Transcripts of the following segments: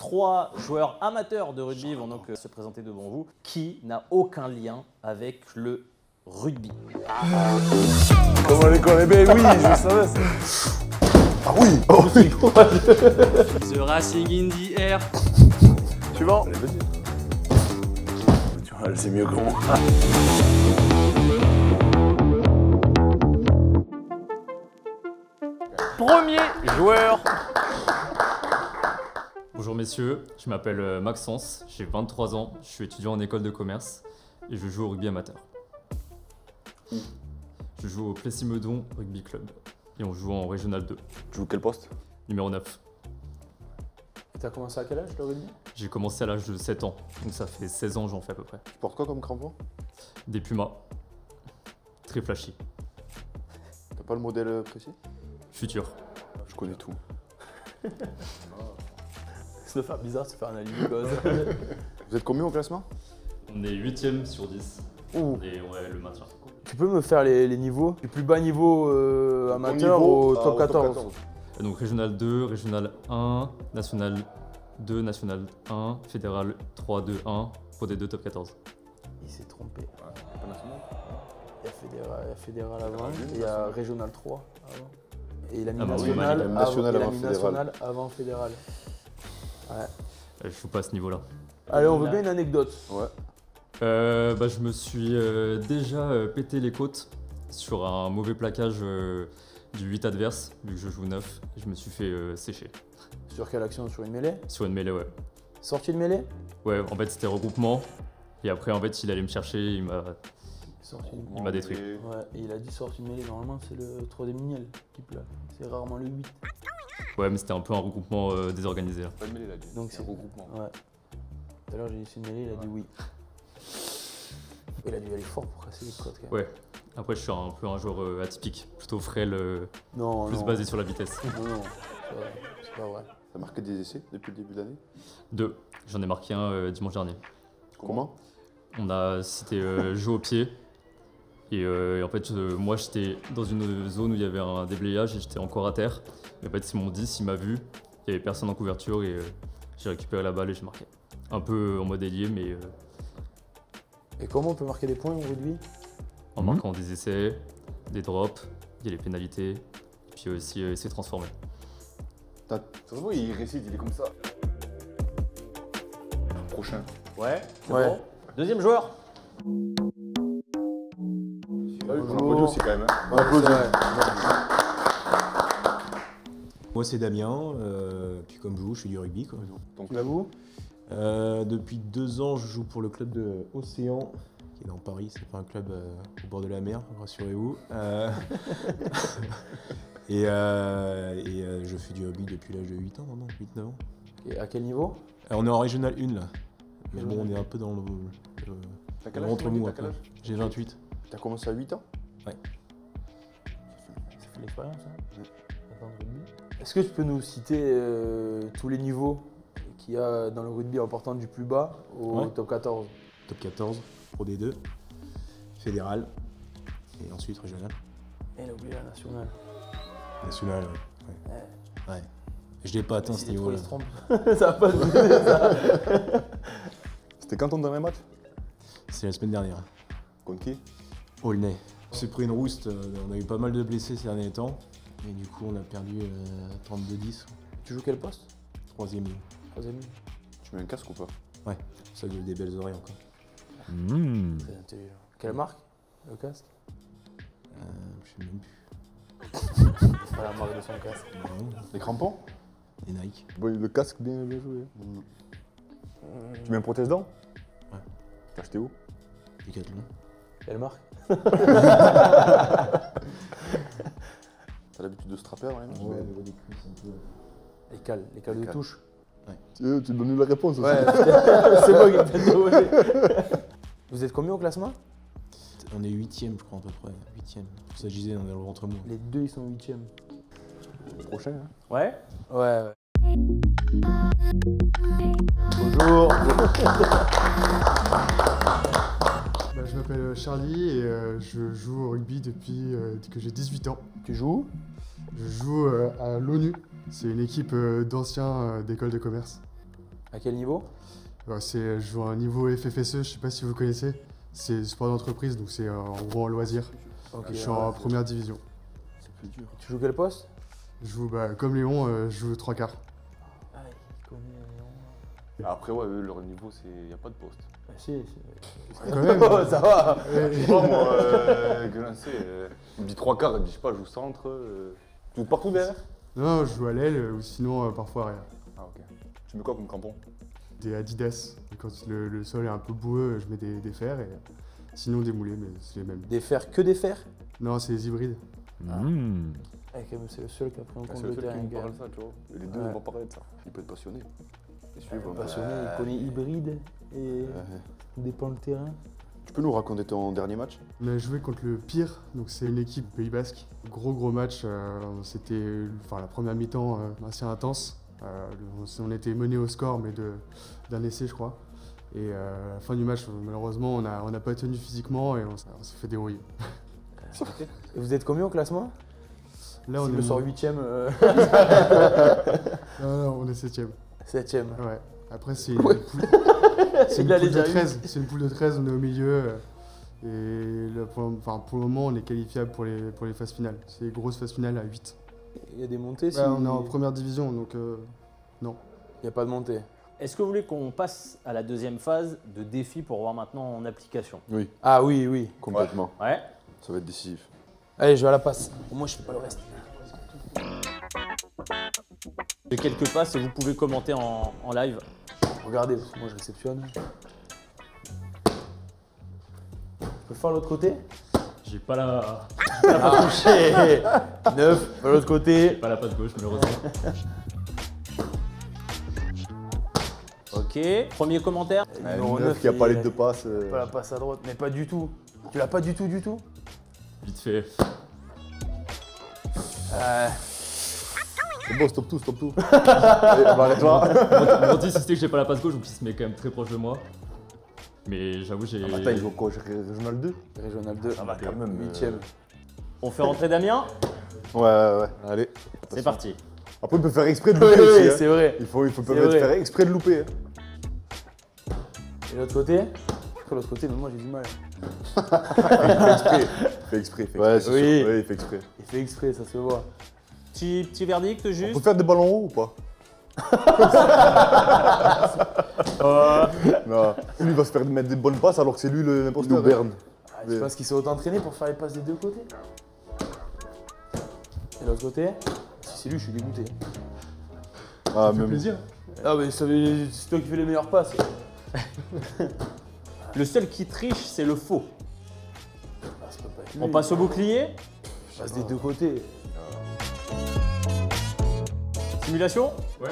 3 joueurs amateurs de rugby vont donc se présenter devant vous, qui n'a aucun lien avec le rugby. Comment les connaît? Ben oui, je savais ça. Ah oui. Oh oui. The Racing in the air. Suivant. Allez, vas-y. Tu vois, c'est mieux que moi. Premier joueur. Bonjour messieurs, je m'appelle Maxence, j'ai 23 ans, je suis étudiant en école de commerce et je joue au rugby amateur. Je joue au Plessis-Meudon Rugby Club et on joue en Régional 2. Tu joues quel poste? Numéro 9. Et t'as commencé à quel âge le rugby? J'ai commencé à l'âge de 7 ans, donc ça fait 16 ans j'en fais à peu près. Tu portes quoi comme crampon? Des Pumas, très flashy. T'as pas le modèle précis? Futur. Je connais tout. Ça doit faire bizarre de se faire un alibi. Vous êtes combien au classement? On est 8ème sur 10 Ouh. et ouais, le maintien. Tu peux me faire les niveaux? Du plus bas niveau amateur au top 14. Et donc Régional 2, Régional 1, National 2, National 1, Fédéral 3, 2, 1, Pro D2 top 14. Il s'est trompé. Pas national. Il y a fédéral avant, et il y a régional 3 avant. Et il a mis Ah bah oui, national, il a mis national avant, avant fédéral. national avant fédéral. Ouais. Je joue pas à ce niveau-là. Allez, on veut bien une anecdote. Ouais. Je me suis déjà pété les côtes sur un mauvais plaquage du 8 adverse, vu que je joue 9, et je me suis fait sécher. Sur quelle action? Sur une mêlée? Sur une mêlée, ouais. Sortie de mêlée? Ouais, en fait c'était regroupement, et après en fait il allait me chercher, il m'a détruit. Ouais, et il a dit sortie de mêlée. Normalement, c'est le 3 des Miniel qui plaque. C'est rarement le 8. Ouais, mais c'était un peu un regroupement désorganisé là. Pas de mêlée là, dit. Donc c'est regroupement. Ouais. Tout à l'heure, j'ai dit c'est une mêlée, il a dit oui. Il a dû aller fort pour casser les côtes quand même. Ouais, après je suis un peu un joueur atypique, plutôt frêle, Non, plus non. basé sur la vitesse. Non, c'est pas vrai. T'as marqué des essais depuis le début de l'année? 2, j'en ai marqué un dimanche dernier. Comment? On a cité jeu au pied. Et en fait, moi j'étais dans une zone où il y avait un déblayage et j'étais encore à terre. Et en fait, c'est mon 10, il m'a vu, il n'y avait personne en couverture et j'ai récupéré la balle et j'ai marqué. Un peu en mode ailier, mais Et comment on peut marquer des points au rugby? en marquant des essais, des drops, il y a les pénalités, et puis aussi essayer de transformer. Ça se voit, il récite, il est comme ça. Prochain. Ouais. Ouais. Bon. Deuxième joueur. On applaudit aussi quand même. Hein. On Ouais, applaudit. c'est vrai. Moi c'est Damien, puis comme vous, je fais du rugby quoi. Donc Là, vous? Depuis 2 ans, je joue pour le club de Océan, qui est dans Paris, c'est pas un club au bord de la mer, rassurez-vous. Et je fais du rugby depuis l'âge de 8 ans maintenant, 8-9 ans. Et à quel niveau? On est en Régional 1 là, mais bon on est un peu dans le T'as quel âge? entre-mou un T'as quel peu. âge? J'ai 28. T'as commencé à 8 ans? Ça fait l'expérience, hein? Attends, rugby. Est-ce que tu peux nous citer tous les niveaux qu'il y a dans le rugby en partant du plus bas au Ouais. top 14? Top 14, Pro D2, Fédéral, et ensuite Régional. Et il a oublié la nationale. National, ouais. Ouais. Je l'ai pas atteint ce S'il est trop, niveau-là. il se trompe. Ça va pas se donner, ça. C'était quand ton dernier match? C'est la semaine dernière. Contre qui? Aulnay. On s'est pris une rouste, on a eu pas mal de blessés ces derniers temps. Et du coup, on a perdu 32-10, Tu joues quel poste? 3e ligne. 3ème. Tu mets un casque ou pas? Ouais, ça a eu des belles oreilles encore. Très intelligent. Quelle marque? Le casque? Je sais même plus. C'est pas la marque de son casque. Non, Les crampons? et Nike. Bon, le casque, bien joué. Tu mets un protège-dents? Ouais. T'as acheté où? Decathlon. Quelle marque? T'as l'habitude de strapper avant les matchs? Ouais, niveau des cuisses un peu. Les cales de cales. touche. Tu donnes la réponse aussi. Ouais, c'est moi qui ai peut-être demandé. Vous êtes combien au classement? On est 8e, je crois, à peu près. 8e. Pour ça, je disais, on est dans le ventre mou. Les deux, ils sont 8ème. Prochain, hein? Ouais? Ouais. Bonjour. Je m'appelle Charlie et je joue au rugby depuis que j'ai 18 ans. Tu joues? Je joue à l'ONU, c'est une équipe d'anciens d'école de commerce. À quel niveau? Je joue à un niveau FFSE, je sais pas si vous connaissez. C'est sport d'entreprise, donc c'est en gros en loisir. Ok, Je suis en première division. C'est plus dur. Tu joues quel poste? Je joue, comme Léon, je joue 3 quarts. Ah, il connaît Après, ouais, eux, leur niveau, il n'y a pas de poste. Ah, si. Quand même. Ça va. Je sais pas, moi, il me dit 3 quarts, il me dit, je sais pas, je joue centre. Tu joues partout derrière? Non, je joue à l'aile ou sinon parfois arrière. Ah, ok. Tu mets quoi comme crampon? Des Adidas. Et quand le sol est un peu boueux, je mets des fers et sinon des moulés, mais c'est les mêmes. Des fers, que des fers? Non, c'est les hybrides. C'est le seul qui a pris en C'est compte le le seul qui terrain. me parle de ça, tu vois. Et les deux, Ouais. on va parler de ça. Il peut être passionné. Et suivre. Passionné, il connaît hybride et dépend le terrain. Tu peux nous raconter ton dernier match? On a joué contre le Pire, donc c'est une équipe Pays Basque. Gros match, c'était la première mi-temps assez intense. On était mené au score, mais d'un essai, je crois. Et à la fin du match, malheureusement, on n'a pas tenu physiquement et on s'est fait dérouiller. Et vous êtes combien au classement? Là, Si on le est sort 8ème, Non, on est 7ème. 7ème. Ouais. Après, c'est Ouais. c'est une Il a poule de déjà eu. 13. C'est une poule de 13, on est au milieu. Et là, pour le moment, on est qualifiable pour les phases finales. C'est les grosses phases finales à 8. Il y a des montées si... On est en première division, donc non. Il n'y a pas de montée. Est-ce que vous voulez qu'on passe à la deuxième phase de défi pour voir maintenant en application? Oui, Ah oui. complètement. Ouais. Ça va être décisif. Allez, je vais à la passe. Moi, je fais pas le reste. J'ai quelques passes et vous pouvez commenter en live. Regardez, parce que moi, je réceptionne. Je peux faire l'autre côté? J'ai pas la Ah, touché. 9, de l'autre côté. pas la patte gauche malheureusement. Ok. Premier commentaire. Numéro 9 qui a il- pas les deux passes. Pas la passe à droite, mais pas du tout. Tu l'as pas du tout? Vite fait. C'est bon, stop tout. Allez, arrête-toi. Mon 10 c'était que j'ai pas la passe gauche donc il se met quand même très proche de moi. Mais j'avoue j'ai. Attends, il joue quoi? Régional 2? Régional 2. Ça va quand même. 8ème. On fait rentrer Damien. Ouais. Allez. C'est parti. Après, il peut faire exprès de Oui, louper aussi. hein. c'est vrai. Il faut C'est peut-être vrai. faire exprès de louper. Hein. Et l'autre côté? Après, l'autre côté, mais moi, j'ai du mal. Fait exprès. Oui. Ouais, c'est sûr. Oui, il fait exprès. Il fait exprès, ça se voit. Petit verdict On juste. peut faire des ballons hauts ou pas? Non. Lui, il va se faire mettre des bonnes passes alors que c'est lui l'imposteur. Berne. Ah, je pense qu'il s'est autant entraîné pour faire les passes des deux côtés. Et l'autre côté? Si c'est lui, je suis dégoûté. Ah, Ça fait même. plaisir. Ah, mais c'est toi qui fais les meilleures passes. Le seul qui triche, c'est le faux. Ah, ça peut pas être On lui. passe au bouclier. Passe des deux côtés. Simulation. Ouais.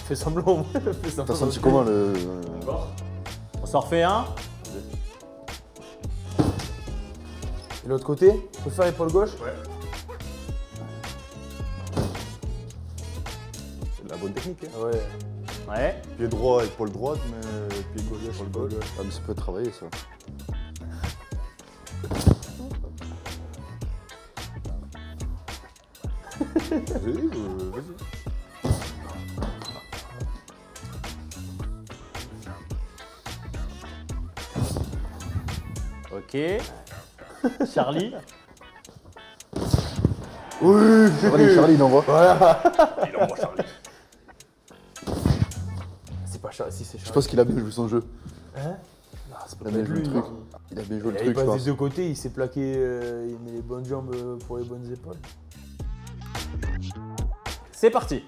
Fais semblant. Fais semblant. T'as senti comment le. Encore. On s'en refait un. Et l'autre côté? Tu peux faire épaule gauche? Ouais. C'est la bonne technique. Hein. Ouais. Ouais. Pied droit, épaule droite, mais pied gauche, épaule gauche. Ah, mais ça peut travailler ça. Vas-y. Ok. Charlie. Oui, Charlie, il envoie. C'est pas Charles, si c'est Je Charles. pense qu'il a bien joué son jeu. Hein? Non, c'est Il pas a bien joué le lui. truc. Il a bien joué le Il truc, je passe pense. des deux côtés, il s'est plaqué, il met les bonnes jambes pour les bonnes épaules. C'est parti.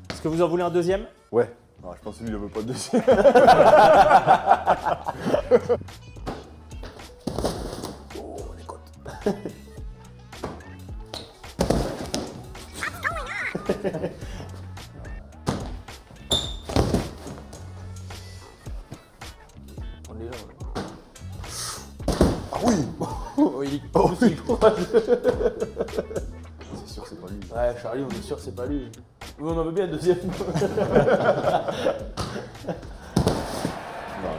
Est-ce que vous en voulez un deuxième? Ouais. Non, je pense que lui, il ne veut pas de deuxième. Oh, les côtes. On est là. Ah oui. Oh, il est C'est sûr que c'est pas lui. Ouais, Charlie, on est sûr que c'est pas lui. Oui, on en veut bien un deuxième. Non,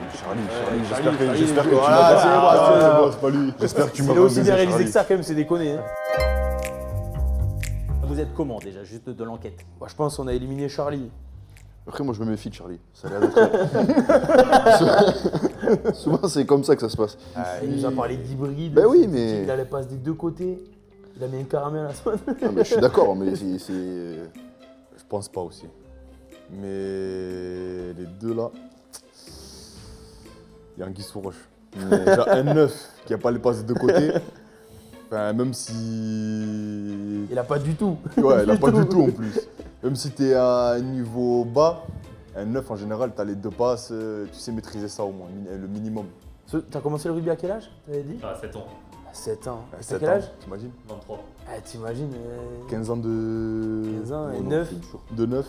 lui, Charlie, Charlie, j'espère que tu voilà, l'as c'est pas. bon, C'est pas lui. J'espère que tu m'as Il est pas aussi baisé, bien réalisé Charlie. que ça, quand même, c'est déconné. Hein. Vous êtes comment déjà, juste de l'enquête? Bah, je pense qu'on a éliminé Charlie. Après, moi, je me méfie de Charlie. Ça a l'air d'être. Souvent, c'est comme ça que ça se passe. Il nous a parlé d'hybride. Ben oui, mais- Il allait passer des deux côtés. Il a mis un caramel à la semaine. Non, mais je suis d'accord, mais c'est. Je pense pas aussi. Mais les deux là, il y a un sous roche. Mais déjà un 9 qui a pas les passes des deux côtés. Enfin, même si. Il a pas du tout. Ouais, il a pas du tout en plus. Même si t'es à un niveau bas, un 9 en général, t'as les deux passes, tu sais maîtriser ça au moins, le minimum. T'as commencé le rugby à quel âge? T'avais dit? Ah, 7 ans, À 7 ans. T'as 7 quel ans, âge? t'imagines 23. Ah, t'imagines 15 ans de. 15 ans et non, 9. De 9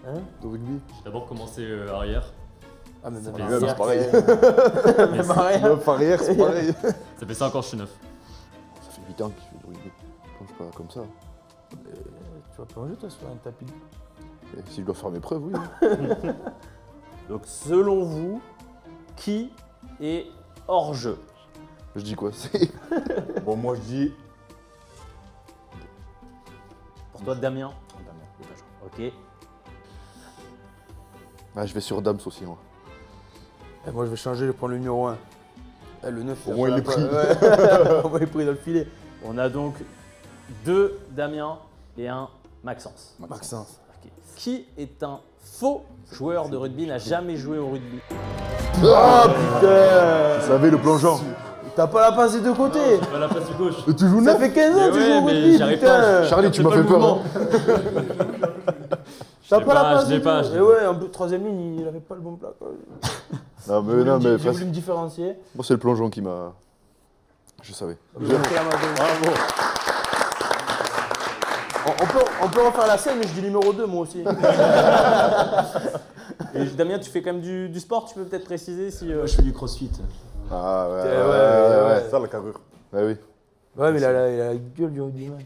Hein? de rugby. J'ai d'abord commencé arrière. Ah, mais Ça même fait arrière, c'est pareil. Même arrière. 9 arrière, c'est pareil. Ça fait 5 ans que je suis neuf. Ça fait 8 ans qu'il fait du rugby. Je pense pas comme ça. Tu vas plonger toi sur un tapis. Et si je dois faire mes preuves, oui. Donc selon vous, qui est hors jeu? Je dis quoi? C'est. Bon, moi je dis. Pour toi, Damien? Ok. Ah, je vais sur Dams aussi, moi. Et moi je vais changer, je vais prendre le numéro 1. Le 9, Au moins, il est pris. Au moins il est pris dans le filet. On a donc 2 Damien et 1 Maxence. Maxence. Ok. Qui est un faux joueur de rugby, n'a jamais joué au rugby? Oh putain! Vous savez, le plongeant. T'as pas la passe des deux côtés! Pas la place du gauche. Et tu joues Ça 9 fait 15 ans Mais que tu ouais, joues au mais rugby, j'y arrive putain! pas. Charlie, tu C'est m'as pas fait le peur. mouvement. T'as l'ai pas la pas, passe je l'ai des pas, deux. je l'ai Et ouais, en troisième ligne, il avait pas le bon plat. Quoi. Non, mais J'ai frère, voulu me différencier. moi, c'est le plongeon qui m'a. Je savais. J'ai pris la main de- On peut refaire la scène, mais je dis numéro 2 moi aussi. Et Damien, tu fais quand même du sport, tu peux peut-être préciser si. Moi, je fais du crossfit. Ah, ouais. ouais. C'est ça la carrure. Ouais, oui. Ouais, mais il a la gueule du rugbyman.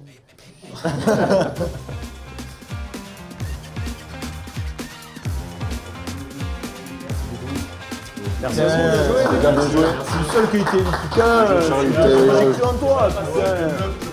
Merci. Bien joué. C'est le seul qui était. Putain, Charlie, j'ai cru en toi, putain.